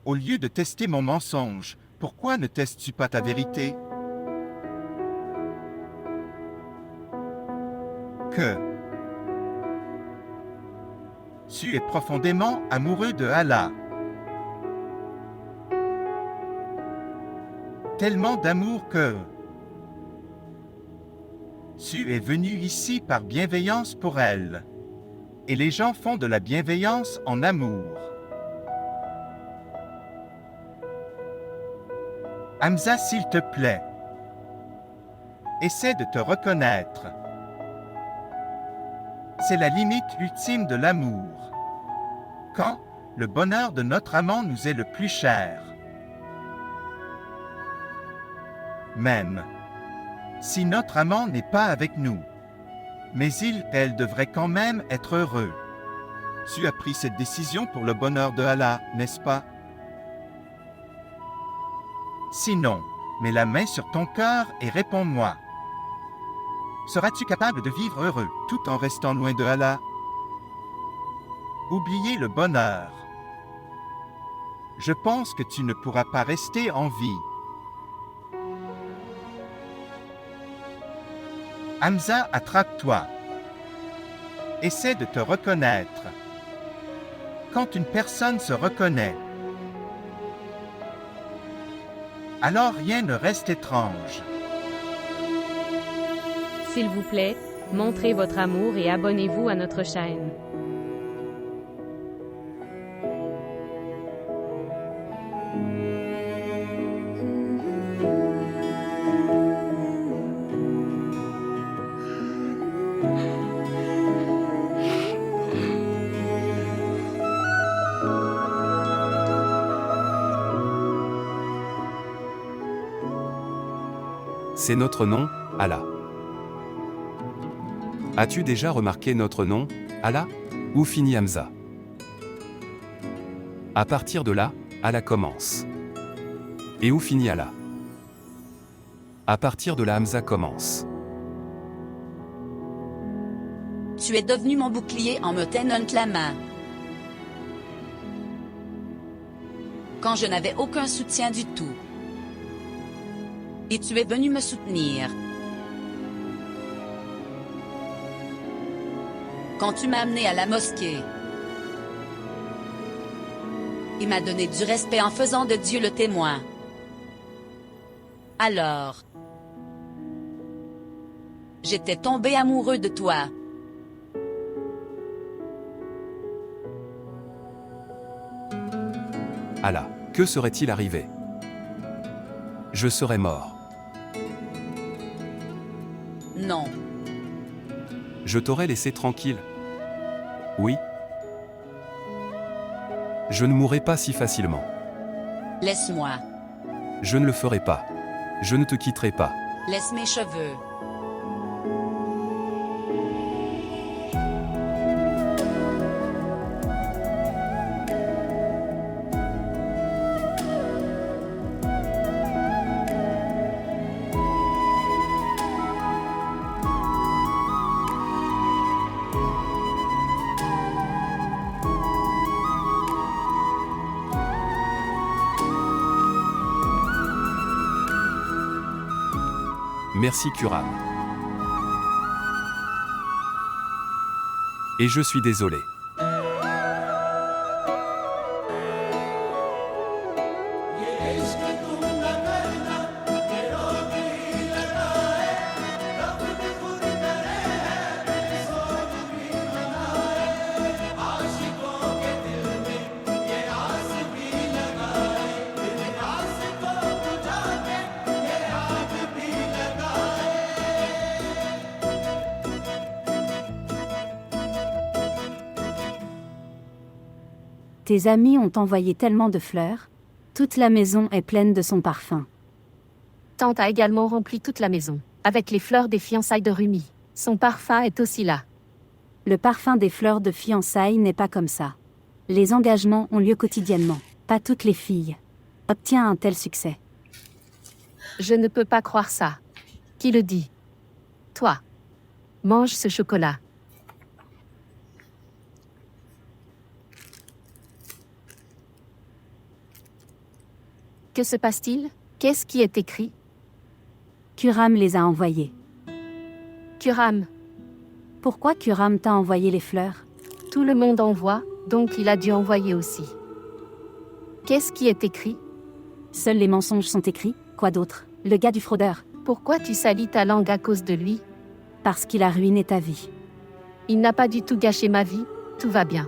Au lieu de tester mon mensonge, pourquoi ne testes-tu pas ta vérité? Que tu es profondément amoureux de Allah. Tellement d'amour que tu es venu ici par bienveillance pour elle. Et les gens font de la bienveillance en amour. Hamza, s'il te plaît, essaie de te reconnaître. C'est la limite ultime de l'amour. Quand le bonheur de notre amant nous est le plus cher. Même si notre amant n'est pas avec nous. Mais elle devrait quand même être heureux. Tu as pris cette décision pour le bonheur de Allah, n'est-ce pas? Sinon, mets la main sur ton cœur et réponds-moi. Seras-tu capable de vivre heureux tout en restant loin de Allah? Oubliez le bonheur. Je pense que tu ne pourras pas rester en vie. Hamza, attrape-toi. Essaie de te reconnaître. Quand une personne se reconnaît, alors rien ne reste étrange. S'il vous plaît, montrez votre amour et abonnez-vous à notre chaîne. C'est notre nom, Allah. As-tu déjà remarqué notre nom, Allah? Où finit Hamza? À partir de là, Allah commence. Et où finit Allah? À partir de là, Hamza commence. Tu es devenu mon bouclier en me tenant la main. Quand je n'avais aucun soutien du tout. Et tu es venu me soutenir. Quand tu m'as amené à la mosquée. Il m'a donné du respect en faisant de Dieu le témoin. Alors, j'étais tombé amoureux de toi. Allah, que serait-il arrivé? Je serais mort. Non. Je t'aurais laissé tranquille. Oui. Je ne mourrai pas si facilement. Laisse-moi. Je ne le ferai pas. Je ne te quitterai pas. Laisse mes cheveux. Merci Kuram. Et je suis désolé. Tes amis ont envoyé tellement de fleurs. Toute la maison est pleine de son parfum. Tante a également rempli toute la maison, avec les fleurs des fiançailles de Rumi. Son parfum est aussi là. Le parfum des fleurs de fiançailles n'est pas comme ça. Les engagements ont lieu quotidiennement. Pas toutes les filles obtiennent un tel succès. Je ne peux pas croire ça. Qui le dit? Toi. Mange ce chocolat. Que se passe-t-il? Qu'est-ce qui est écrit? Kuram les a envoyés. Kuram, Pourquoi Kuram t'a envoyé les fleurs? tout le monde envoie, donc il a dû envoyer aussi. Qu'est-ce qui est écrit? Seuls les mensonges sont écrits, quoi d'autre? Le gars du fraudeur, Pourquoi tu salis ta langue à cause de lui? parce qu'il a ruiné ta vie. Il n'a pas du tout gâché ma vie, tout va bien.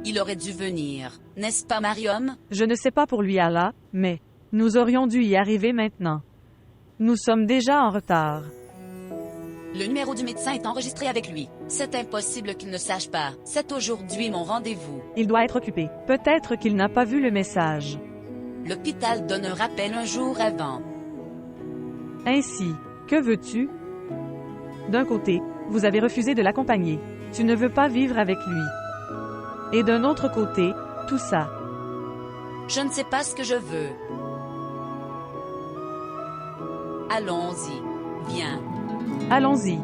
Il aurait dû venir, n'est-ce pas Mariam? Je ne sais pas pour lui Allah, mais nous aurions dû y arriver maintenant. Nous sommes déjà en retard. Le numéro du médecin est enregistré avec lui. C'est impossible qu'il ne sache pas. C'est aujourd'hui mon rendez-vous. Il doit être occupé. Peut-être qu'il n'a pas vu le message. L'hôpital donne un rappel un jour avant. Ainsi, que veux-tu? D'un côté, vous avez refusé de l'accompagner. Tu ne veux pas vivre avec lui. Et d'un autre côté, tout ça. Je ne sais pas ce que je veux. Allons-y. Viens. Allons-y.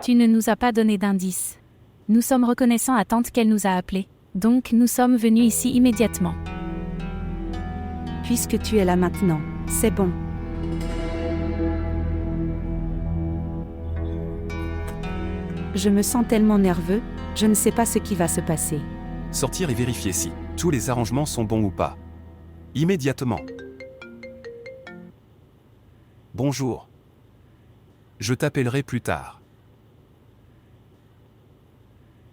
Tu ne nous as pas donné d'indice. Nous sommes reconnaissants à tante qu'elle nous a appelés. Donc nous sommes venus ici immédiatement. Puisque tu es là maintenant, c'est bon. Je me sens tellement nerveux, je ne sais pas ce qui va se passer. Sortir et vérifier si tous les arrangements sont bons ou pas. Immédiatement. Bonjour. Je t'appellerai plus tard.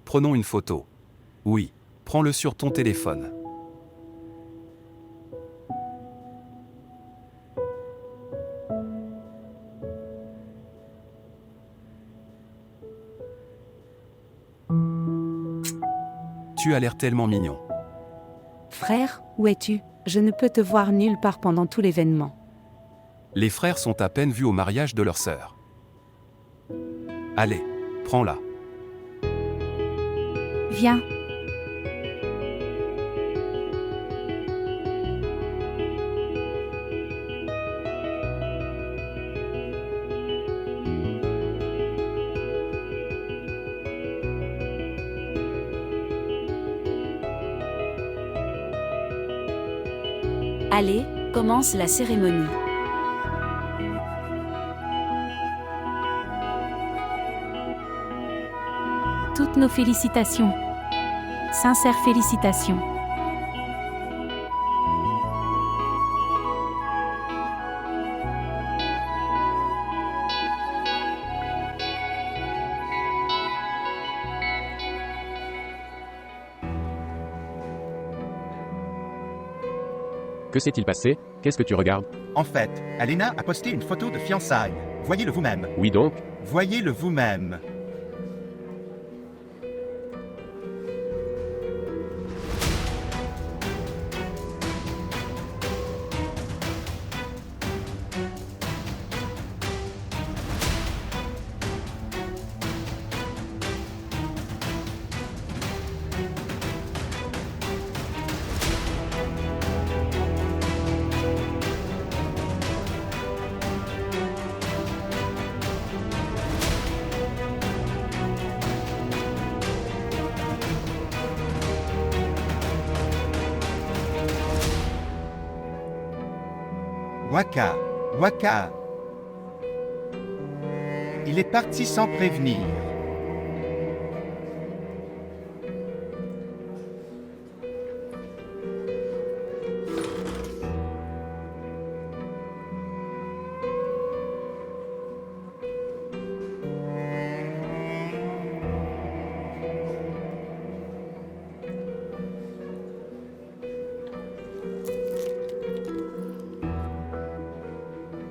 Prenons une photo. Oui, prends-le sur ton téléphone. Tu as l'air tellement mignon. Frère, où es-tu? Je ne peux te voir nulle part pendant tout l'événement. Les frères sont à peine vus au mariage de leur sœur. Allez, prends-la. Viens. Allez, commence la cérémonie. Toutes nos félicitations. Sincères félicitations. Que s'est-il passé? Qu'est-ce que tu regardes? En fait, Alena a posté une photo de fiançailles. Voyez-le vous-même. Oui donc? Voyez-le vous-même. Waka, Waka. Il est parti sans prévenir.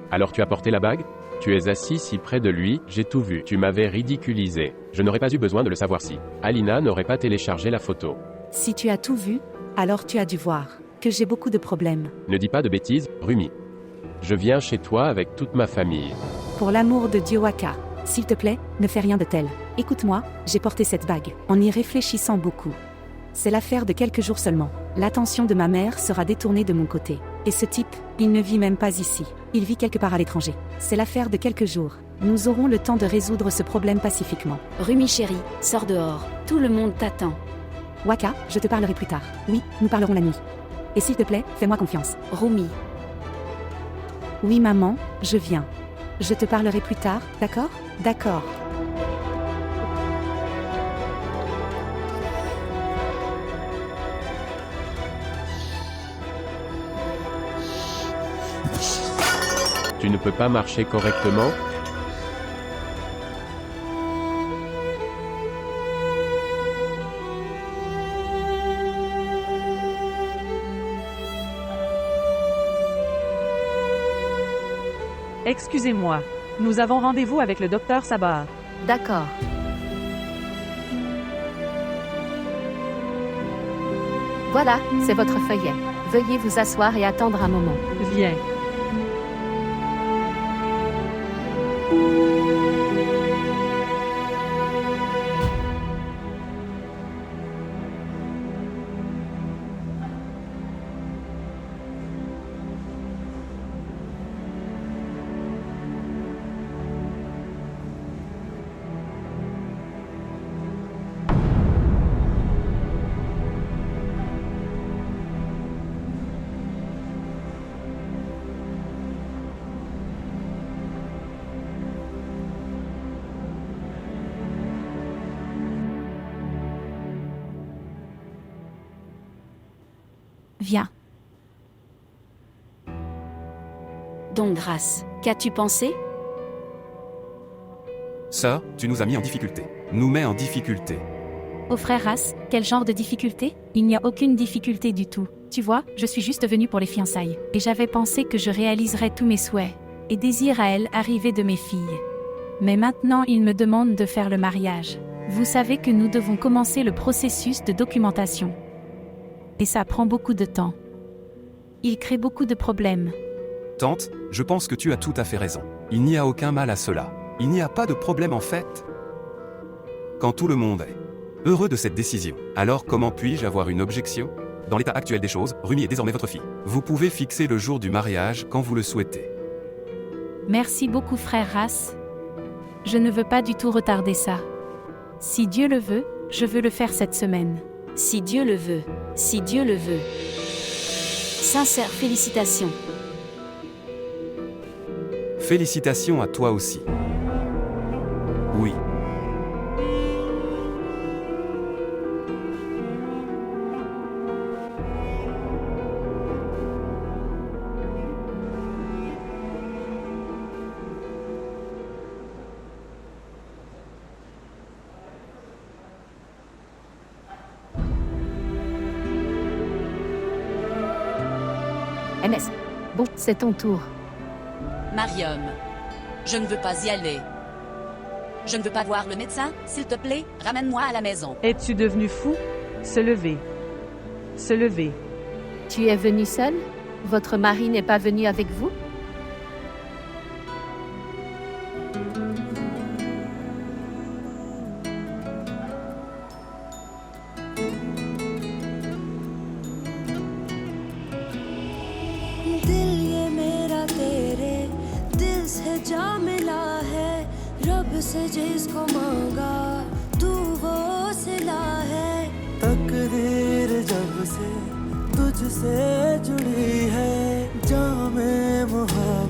Alors tu as porté la bague? Tu es assis si près de lui, j'ai tout vu. Tu m'avais ridiculisé. Je n'aurais pas eu besoin de le savoir si Alina n'aurait pas téléchargé la photo. Si tu as tout vu, alors tu as dû voir que j'ai beaucoup de problèmes. Ne dis pas de bêtises, Rumi. Je viens chez toi avec toute ma famille. Pour l'amour de Dieu Waka, s'il te plaît, ne fais rien de tel. Écoute-moi, j'ai porté cette bague, en y réfléchissant beaucoup. C'est l'affaire de quelques jours seulement. L'attention de ma mère sera détournée de mon côté. Et ce type, il ne vit même pas ici. Il vit quelque part à l'étranger. C'est l'affaire de quelques jours. Nous aurons le temps de résoudre ce problème pacifiquement. Rumi chérie, sors dehors. Tout le monde t'attend. Waka, je te parlerai plus tard. Oui, nous parlerons la nuit. Et s'il te plaît, fais-moi confiance. Rumi. Oui maman, je viens. Je te parlerai plus tard, d'accord? D'accord. Tu ne peux pas marcher correctement? Excusez-moi. Nous avons rendez-vous avec le docteur Sabar. D'accord. Voilà, c'est votre feuillet. Veuillez vous asseoir et attendre un moment. Viens. Viens. Donc grâce, qu'as-tu pensé? Sœur, tu nous as mis en difficulté. Nous mets en difficulté. Oh frère Ras, quel genre de difficulté? Il n'y a aucune difficulté du tout. Tu vois, je suis juste venue pour les fiançailles. Et j'avais pensé que je réaliserais tous mes souhaits. Et désir à elle arriver de mes filles. Mais maintenant il me demande de faire le mariage. Vous savez que nous devons commencer le processus de documentation. Et ça prend beaucoup de temps. Il crée beaucoup de problèmes. Tante, je pense que tu as tout à fait raison. Il n'y a aucun mal à cela. Il n'y a pas de problème en fait. Quand tout le monde est heureux de cette décision, alors comment puis-je avoir une objection? Dans l'état actuel des choses, Rumi est désormais votre fille. Vous pouvez fixer le jour du mariage quand vous le souhaitez. Merci beaucoup frère Ras. Je ne veux pas du tout retarder ça. Si Dieu le veut, je veux le faire cette semaine. Si Dieu le veut. Si Dieu le veut. Sincères félicitations. Félicitations à toi aussi. Oui. MS. Bon, c'est ton tour. Mariam, je ne veux pas y aller. Je ne veux pas voir le médecin, s'il te plaît, ramène-moi à la maison. Es-tu devenu fou? Se lever. Se lever. Tu es venu seul? Votre mari n'est pas venu avec vous? दिल ये मेरा तेरे दिल से जा मिला है रब से जिसको मांगा तू वो सिला है तकदीर जब से तुझसे जुड़ी है जामे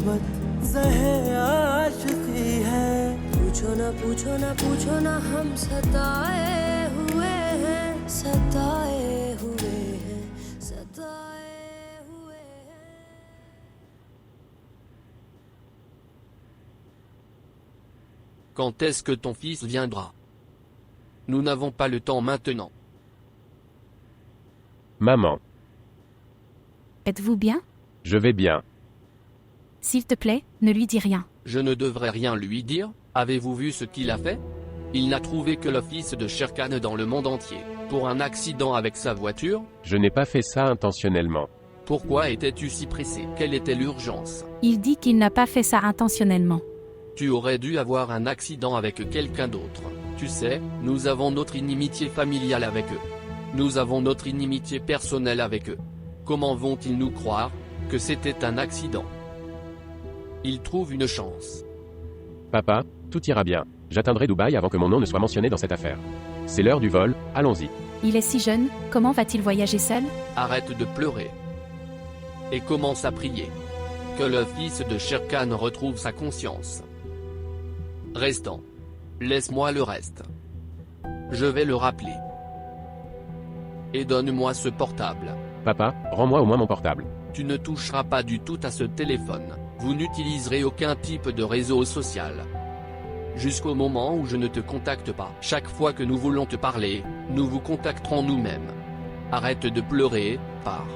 मोहब्बत ज़हे आशिकी है। पूछो ना पूछो ना पूछो ना हम सताए हुए हैं, सताए हुए हैं, सताए हुए हैं। Quand est-ce que ton fils viendra? Nous n'avons pas le temps maintenant. Maman, Êtes-vous bien? je vais bien. S'il te plaît, ne lui dis rien. Je ne devrais rien lui dire. Avez-vous vu ce qu'il a fait? Il n'a trouvé que le fils de Sherkan dans le monde entier. Pour un accident avec sa voiture? Je n'ai pas fait ça intentionnellement. Pourquoi étais-tu si pressé? Quelle était l'urgence? Il dit qu'il n'a pas fait ça intentionnellement. Tu aurais dû avoir un accident avec quelqu'un d'autre. Tu sais, nous avons notre inimitié familiale avec eux. Nous avons notre inimitié personnelle avec eux. Comment vont-ils nous croire que c'était un accident? Ils trouvent une chance. Papa, tout ira bien. J'atteindrai Dubaï avant que mon nom ne soit mentionné dans cette affaire. C'est l'heure du vol, allons-y. Il est si jeune, comment va-t-il voyager seul? Arrête de pleurer. Et commence à prier. Que le fils de Sherkan retrouve sa conscience. Restant. Laisse-moi le reste. Je vais le rappeler. Et donne-moi ce portable. Papa, rends-moi au moins mon portable. Tu ne toucheras pas du tout à ce téléphone. Vous n'utiliserez aucun type de réseau social. Jusqu'au moment où je ne te contacte pas. Chaque fois que nous voulons te parler, nous vous contacterons nous-mêmes. Arrête de pleurer, pars.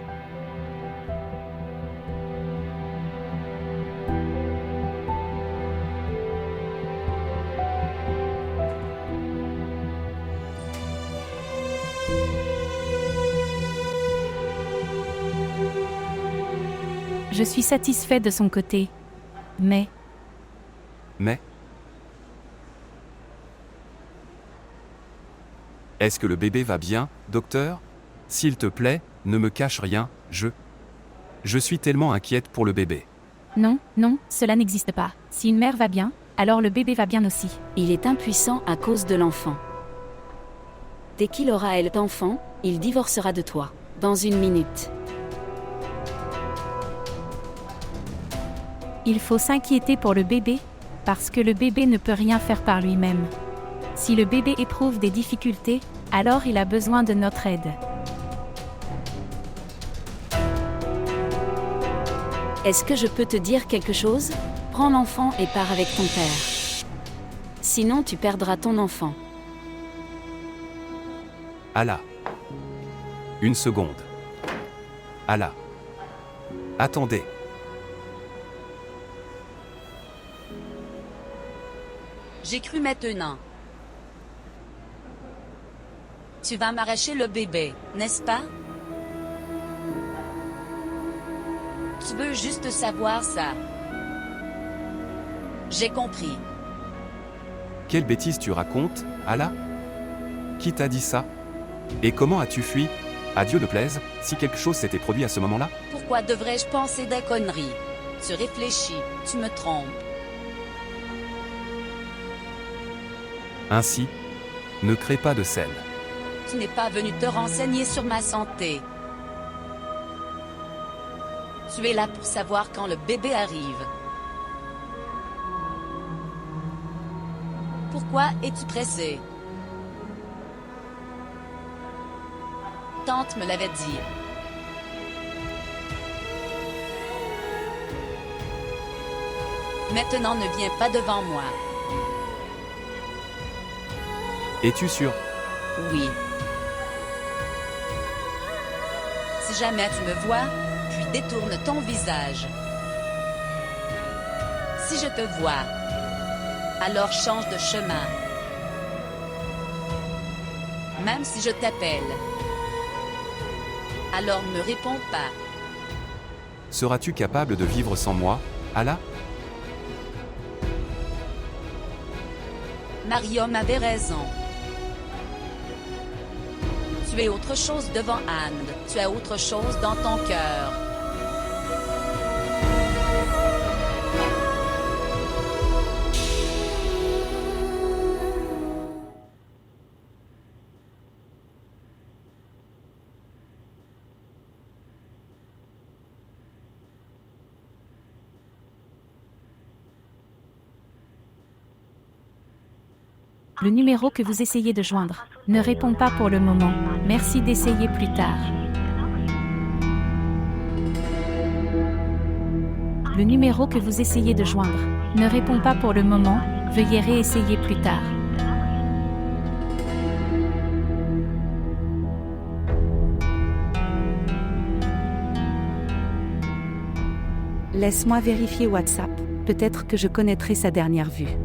Je suis satisfait de son côté. Mais, Mais est-ce que le bébé va bien, docteur? S'il te plaît, ne me cache rien, je suis tellement inquiète pour le bébé. non, non, cela n'existe pas. Si une mère va bien, alors le bébé va bien aussi. Il est impuissant à cause de l'enfant. Dès qu'il aura cet enfant, il divorcera de toi. Dans 1 minute. Il faut s'inquiéter pour le bébé, parce que le bébé ne peut rien faire par lui-même. Si le bébé éprouve des difficultés, alors il a besoin de notre aide. Est-ce que je peux te dire quelque chose? Prends l'enfant et pars avec ton père. Sinon tu perdras ton enfant. Allah. Une seconde. Allah. Attendez. J'ai cru maintenant. Tu vas m'arracher le bébé, n'est-ce pas? Tu veux juste savoir ça. J'ai compris. Quelle bêtise tu racontes, Allah? Qui t'a dit ça? Et comment as-tu fui? À Dieu ne plaise, si quelque chose s'était produit à ce moment-là? Pourquoi devrais-je penser des conneries? Tu réfléchis, tu me trompes. Ainsi, ne crée pas de scène. Tu n'es pas venu te renseigner sur ma santé. Tu es là pour savoir quand le bébé arrive. Pourquoi es-tu pressé? Tante me l'avait dit. Maintenant ne viens pas devant moi. Es-tu sûr? Oui. Si jamais tu me vois, puis détourne ton visage. Si je te vois, alors change de chemin. Même si je t'appelle, alors ne réponds pas. Seras-tu capable de vivre sans moi, Allah? Mariam avait raison. Tu es autre chose devant Anne, tu as autre chose dans ton cœur. Le numéro que vous essayez de joindre ne répond pas pour le moment. Merci d'essayer plus tard. Le numéro que vous essayez de joindre ne répond pas pour le moment. Veuillez réessayer plus tard. Laisse-moi vérifier WhatsApp. Peut-être que je connaîtrai sa dernière vue.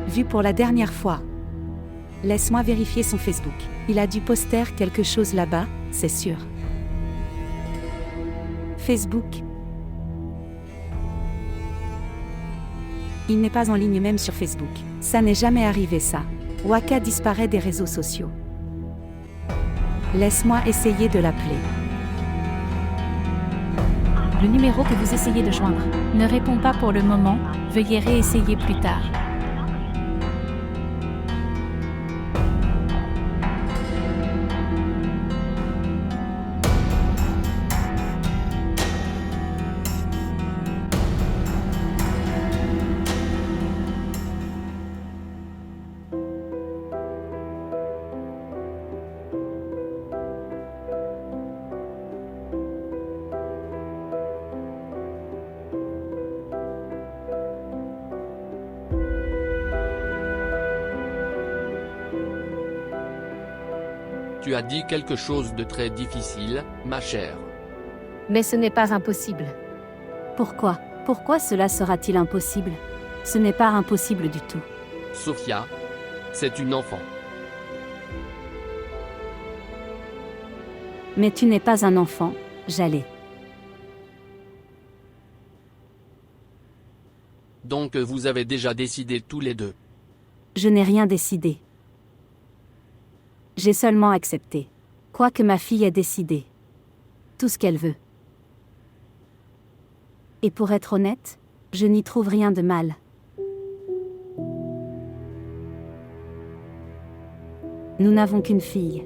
Vue pour la dernière fois. Laisse-moi vérifier son Facebook. Il a dû poster quelque chose là-bas, c'est sûr. Facebook. Il n'est pas en ligne même sur Facebook. Ça n'est jamais arrivé ça. Waka disparaît des réseaux sociaux. Laisse-moi essayer de l'appeler. Le numéro que vous essayez de joindre ne répond pas pour le moment. Veuillez réessayer plus tard. Tu as dit quelque chose de très difficile, ma chère. Mais ce n'est pas impossible. Pourquoi? Pourquoi cela sera-t-il impossible? Ce n'est pas impossible du tout. Sophia, c'est une enfant. Mais tu n'es pas un enfant, j'allais. Donc vous avez déjà décidé tous les deux. Je n'ai rien décidé. J'ai seulement accepté. Quoi que ma fille ait décidé. Tout ce qu'elle veut. Et pour être honnête, je n'y trouve rien de mal. Nous n'avons qu'une fille.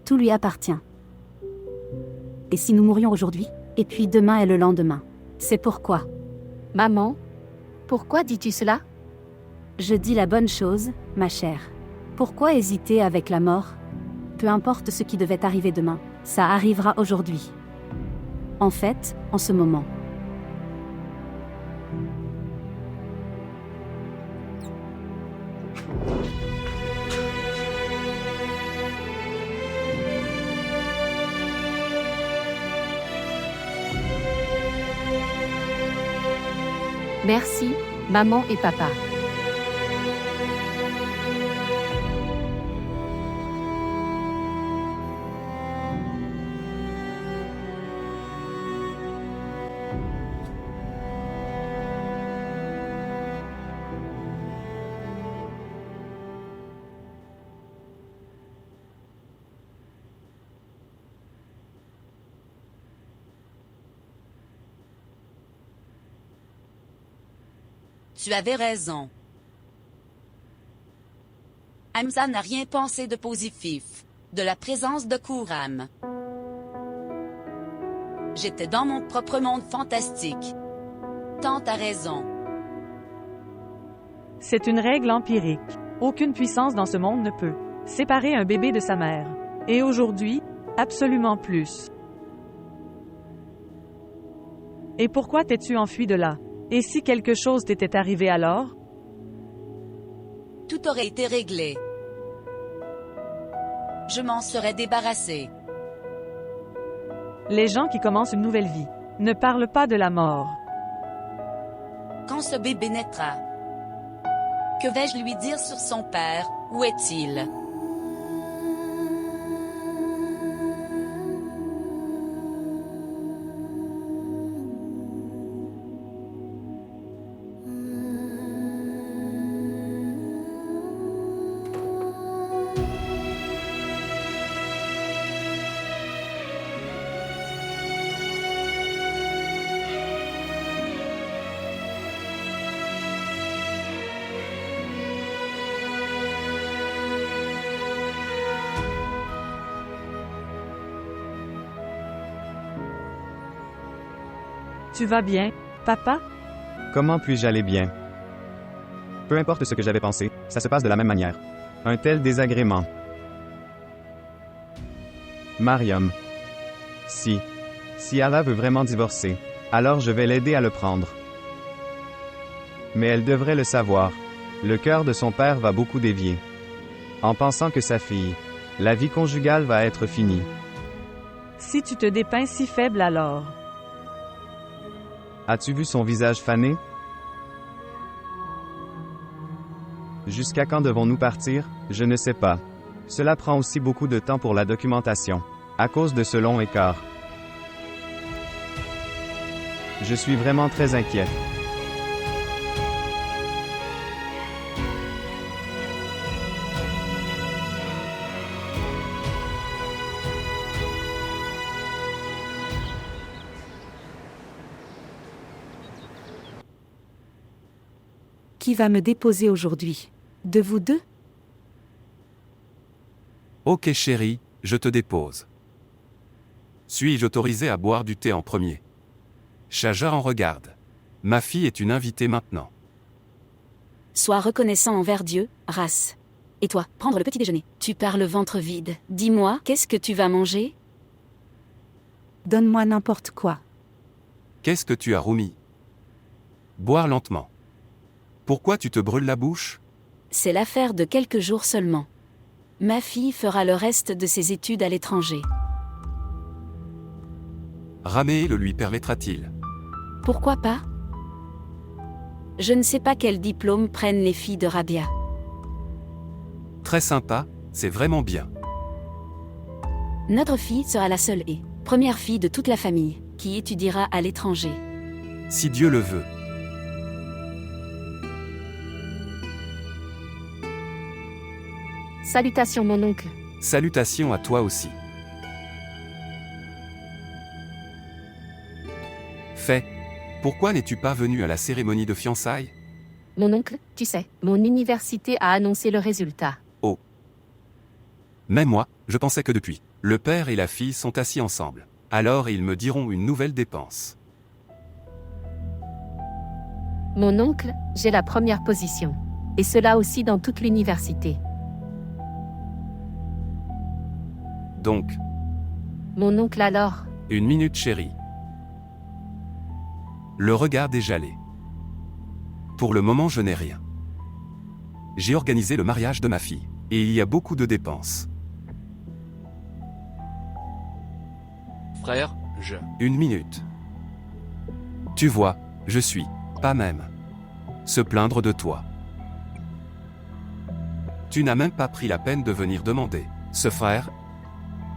Tout lui appartient. Et si nous mourions aujourd'hui, et puis demain et le lendemain? C'est pourquoi. Maman, pourquoi dis-tu cela? Je dis la bonne chose, ma chère. Pourquoi hésiter avec la mort? Peu importe ce qui devait arriver demain, ça arrivera aujourd'hui. En fait, en ce moment. Merci, maman et papa. Tu avais raison. Hamza n'a rien pensé de positif, de la présence de Khurram. J'étais dans mon propre monde fantastique. Tante a raison. C'est une règle empirique. Aucune puissance dans ce monde ne peut séparer un bébé de sa mère. Et aujourd'hui, absolument plus. Et pourquoi t'es-tu enfui de là? Et si quelque chose t'était arrivé alors? Tout aurait été réglé. Je m'en serais débarrassé. Les gens qui commencent une nouvelle vie ne parlent pas de la mort. Quand ce bébé naîtra, que vais-je lui dire sur son père? Où est-il? Tu vas bien, papa? Comment puis-je aller bien? Peu importe ce que j'avais pensé, ça se passe de la même manière. Un tel désagrément. Mariam. Si Allah veut vraiment divorcer, alors je vais l'aider à le prendre. Mais elle devrait le savoir. Le cœur de son père va beaucoup dévier. En pensant que sa fille, la vie conjugale va être finie. Si tu te dépeins si faible alors. As-tu vu son visage fané? Jusqu'à quand devons-nous partir? Je ne sais pas. Cela prend aussi beaucoup de temps pour la documentation, à cause de ce long écart. Je suis vraiment très inquiet. Qui va me déposer aujourd'hui? De vous deux? Ok chérie, je te dépose. Suis-je autorisé à boire du thé en premier? Shaja en regarde. Ma fille est une invitée maintenant. Sois reconnaissant envers Dieu, race. Et toi, prendre le petit déjeuner. Tu pars le ventre vide. Dis-moi, qu'est-ce que tu vas manger? Donne-moi n'importe quoi. Qu'est-ce que tu as, Rumi? Boire lentement. Pourquoi tu te brûles la bouche? C'est l'affaire de quelques jours seulement. Ma fille fera le reste de ses études à l'étranger. Ramé le lui permettra-t-il? Pourquoi pas? Je ne sais pas quel diplôme prennent les filles de Rabia. Très sympa, c'est vraiment bien. Notre fille sera la seule et première fille de toute la famille qui étudiera à l'étranger. Si Dieu le veut. Salutations mon oncle. Salutations à toi aussi. Fais. Pourquoi n'es-tu pas venu à la cérémonie de fiançailles? Mon oncle, tu sais, mon université a annoncé le résultat. Oh. Même moi, je pensais que depuis, le père et la fille sont assis ensemble. Alors ils me diront une nouvelle dépense. Mon oncle, j'ai la première position. Et cela aussi dans toute l'université. Donc, Mon oncle alors, une minute chérie. Le regard déjalé. Pour le moment je n'ai rien. J'ai organisé le mariage de ma fille, et il y a beaucoup de dépenses. Frère, Une minute. Tu vois, je suis, pas même. Se plaindre de toi. Tu n'as même pas pris la peine de venir demander. Ce frère,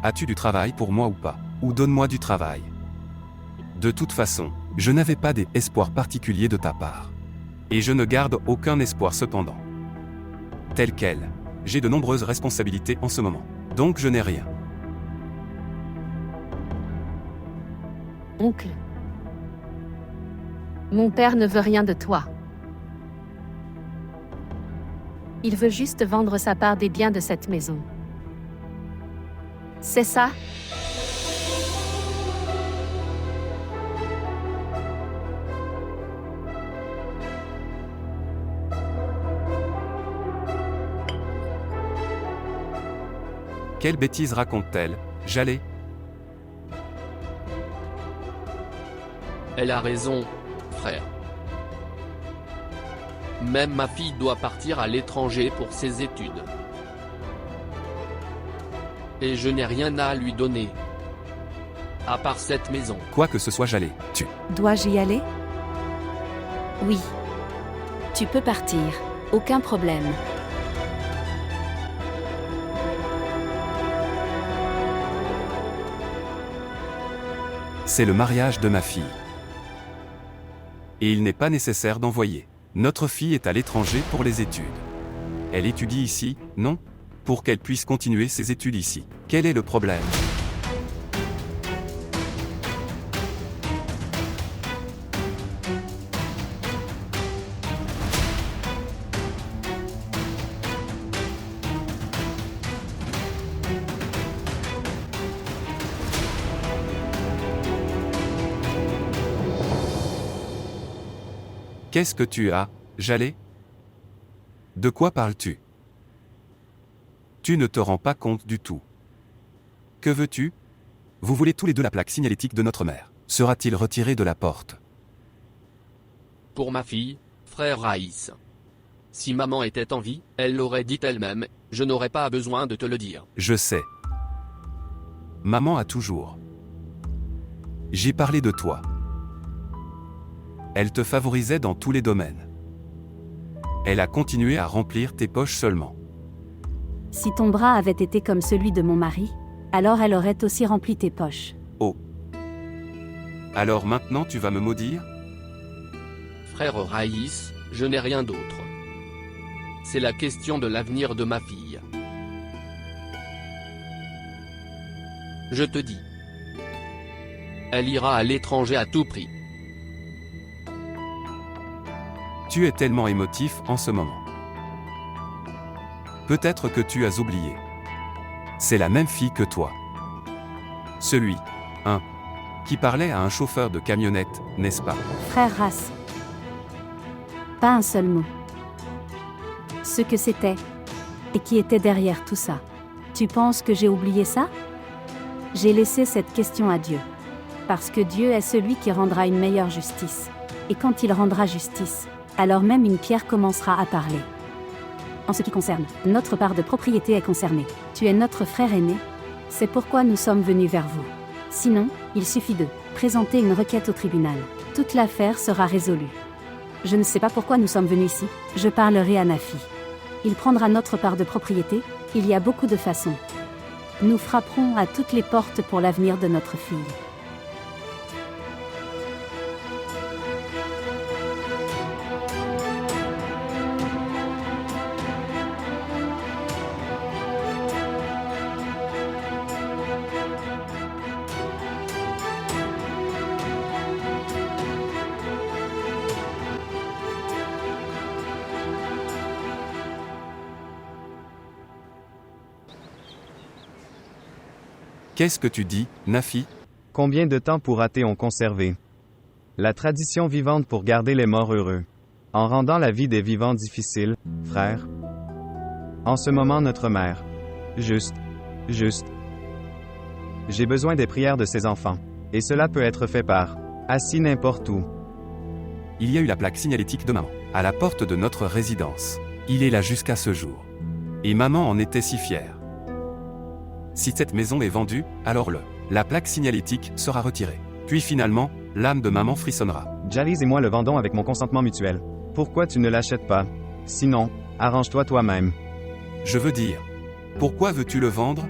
as-tu du travail pour moi ou pas? Ou donne-moi du travail. De toute façon, je n'avais pas d'espoir particulier de ta part. Et je ne garde aucun espoir cependant. Tel quel, j'ai de nombreuses responsabilités en ce moment. Donc je n'ai rien. oncle. Mon père ne veut rien de toi. Il veut juste vendre sa part des biens de cette maison. C'est ça? Quelle bêtise raconte-t-elle, Jaleh? Elle a raison, frère. Même ma fille doit partir à l'étranger pour ses études. Et je n'ai rien à lui donner. À part cette maison. Quoi que ce soit, Jaleh, tu... Dois-je y aller? Oui. Tu peux partir. Aucun problème. C'est le mariage de ma fille. Et il n'est pas nécessaire d'envoyer. Notre fille est à l'étranger pour les études. Elle étudie ici, non? Pour qu'elle puisse continuer ses études ici. Quel est le problème? Qu'est-ce que tu as, Jalé? De quoi parles-tu? Tu ne te rends pas compte du tout. Que veux-tu? Vous voulez tous les deux la plaque signalétique de notre mère. Sera-t-il retiré de la porte? Pour ma fille, frère Raïs. Si maman était en vie, elle l'aurait dit elle-même, je n'aurais pas besoin de te le dire. Je sais. Maman a toujours. J'ai parlé de toi. Elle te favorisait dans tous les domaines. Elle a continué à remplir tes poches seulement. Si ton bras avait été comme celui de mon mari, alors elle aurait aussi rempli tes poches. Oh. Alors maintenant tu vas me maudire? Frère Raïs, je n'ai rien d'autre. C'est la question de l'avenir de ma fille. Je te dis. Elle ira à l'étranger à tout prix. Tu es tellement émotif en ce moment. Peut-être que tu as oublié. C'est la même fille que toi. Celui, qui parlait à un chauffeur de camionnette, n'est-ce pas? Frère Ras. Pas un seul mot. Ce que c'était. Et qui était derrière tout ça. Tu penses que j'ai oublié ça? J'ai laissé cette question à Dieu. Parce que Dieu est celui qui rendra une meilleure justice. Et quand il rendra justice, alors même une pierre commencera à parler. En ce qui concerne, notre part de propriété est concernée. Tu es notre frère aîné. C'est pourquoi nous sommes venus vers vous. Sinon, il suffit de présenter une requête au tribunal. Toute l'affaire sera résolue. Je ne sais pas pourquoi nous sommes venus ici. Je parlerai à Nafi. Il prendra notre part de propriété. Il y a beaucoup de façons. Nous frapperons à toutes les portes pour l'avenir de notre fille. Qu'est-ce que tu dis, Nafi? Combien de temps pourra-t-on conserver la tradition vivante pour garder les morts heureux, en rendant la vie des vivants difficile, frère? En ce moment notre mère. Juste. J'ai besoin des prières de ses enfants. Et cela peut être fait par assis n'importe où. Il y a eu la plaque signalétique de maman, à la porte de notre résidence. Il est là jusqu'à ce jour. Et maman en était si fière. Si cette maison est vendue, alors la plaque signalétique sera retirée. Puis finalement, l'âme de maman frissonnera. Jalise et moi le vendons avec mon consentement mutuel. Pourquoi tu ne l'achètes pas? Sinon, arrange-toi toi-même. Je veux dire, pourquoi veux-tu le vendre?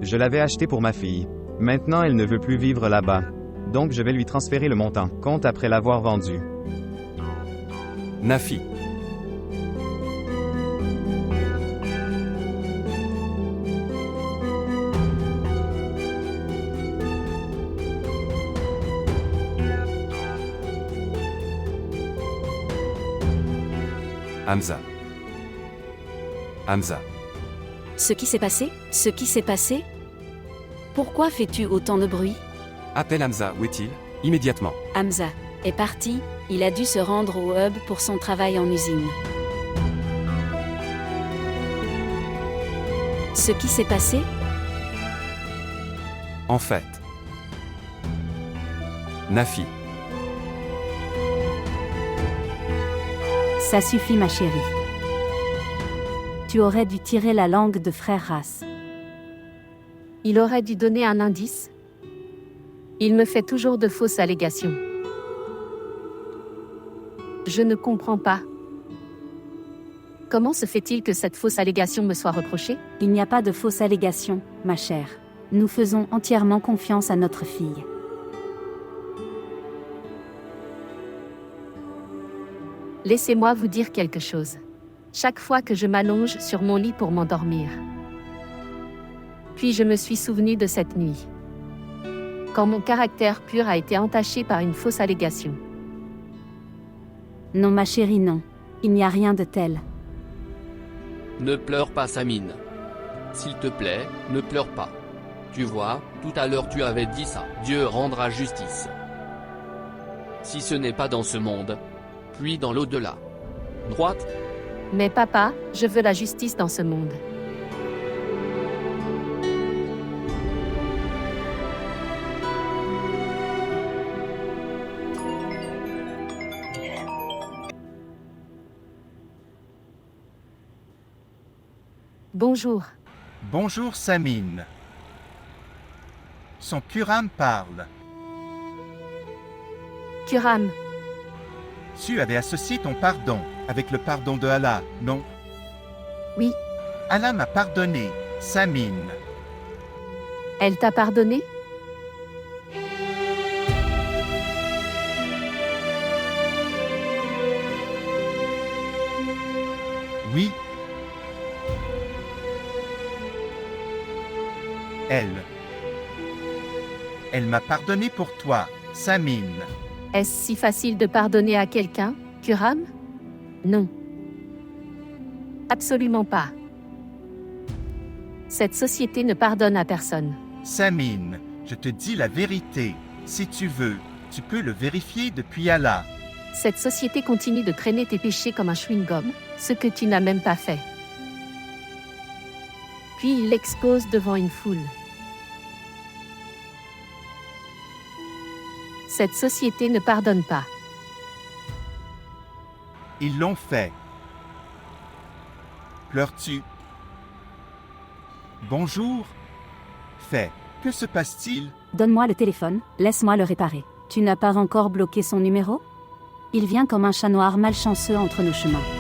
Je l'avais acheté pour ma fille. Maintenant elle ne veut plus vivre là-bas. Donc je vais lui transférer le montant, compte après l'avoir vendu. Nafi. Hamza. Ce qui s'est passé? Pourquoi fais-tu autant de bruit? Appelle Hamza, où est-il? Immédiatement. Hamza est parti, il a dû se rendre au hub pour son travail en usine. Ce qui s'est passé? En fait. Nafi. Ça suffit ma chérie. Tu aurais dû tirer la langue de frère Ras. Il aurait dû donner un indice. Il me fait toujours de fausses allégations. Je ne comprends pas. Comment se fait-il que cette fausse allégation me soit reprochée? Il n'y a pas de fausse allégation, ma chère. Nous faisons entièrement confiance à notre fille. Laissez-moi vous dire quelque chose. Chaque fois que je m'allonge sur mon lit pour m'endormir, puis je me suis souvenu de cette nuit, quand mon caractère pur a été entaché par une fausse allégation. Non ma chérie, non. Il n'y a rien de tel. Ne pleure pas, Samine. S'il te plaît, ne pleure pas. Tu vois, tout à l'heure tu avais dit ça. Dieu rendra justice. Si ce n'est pas dans ce monde, puis dans l'au-delà. Droite. Mais papa, je veux la justice dans ce monde. Bonjour. Bonjour Samine. Son Kuram parle. Kuram, Tu avais associé ton pardon avec le pardon de Allah, non? oui, Allah m'a pardonné, Samine. elle t'a pardonné? Oui. Elle m'a pardonné pour toi, Samine. Est-ce si facile de pardonner à quelqu'un, Kuram? Non. Absolument pas. Cette société ne pardonne à personne. Samine, je te dis la vérité. Si tu veux, tu peux le vérifier depuis Allah. Cette société continue de traîner tes péchés comme un chewing-gum, ce que tu n'as même pas fait. Puis il l'expose devant une foule. Cette société ne pardonne pas. Ils l'ont fait. Pleures-tu? Bonjour. Fait. Que se passe-t-il? Donne-moi le téléphone, laisse-moi le réparer. Tu n'as pas encore bloqué son numéro? Il vient comme un chat noir malchanceux entre nos chemins.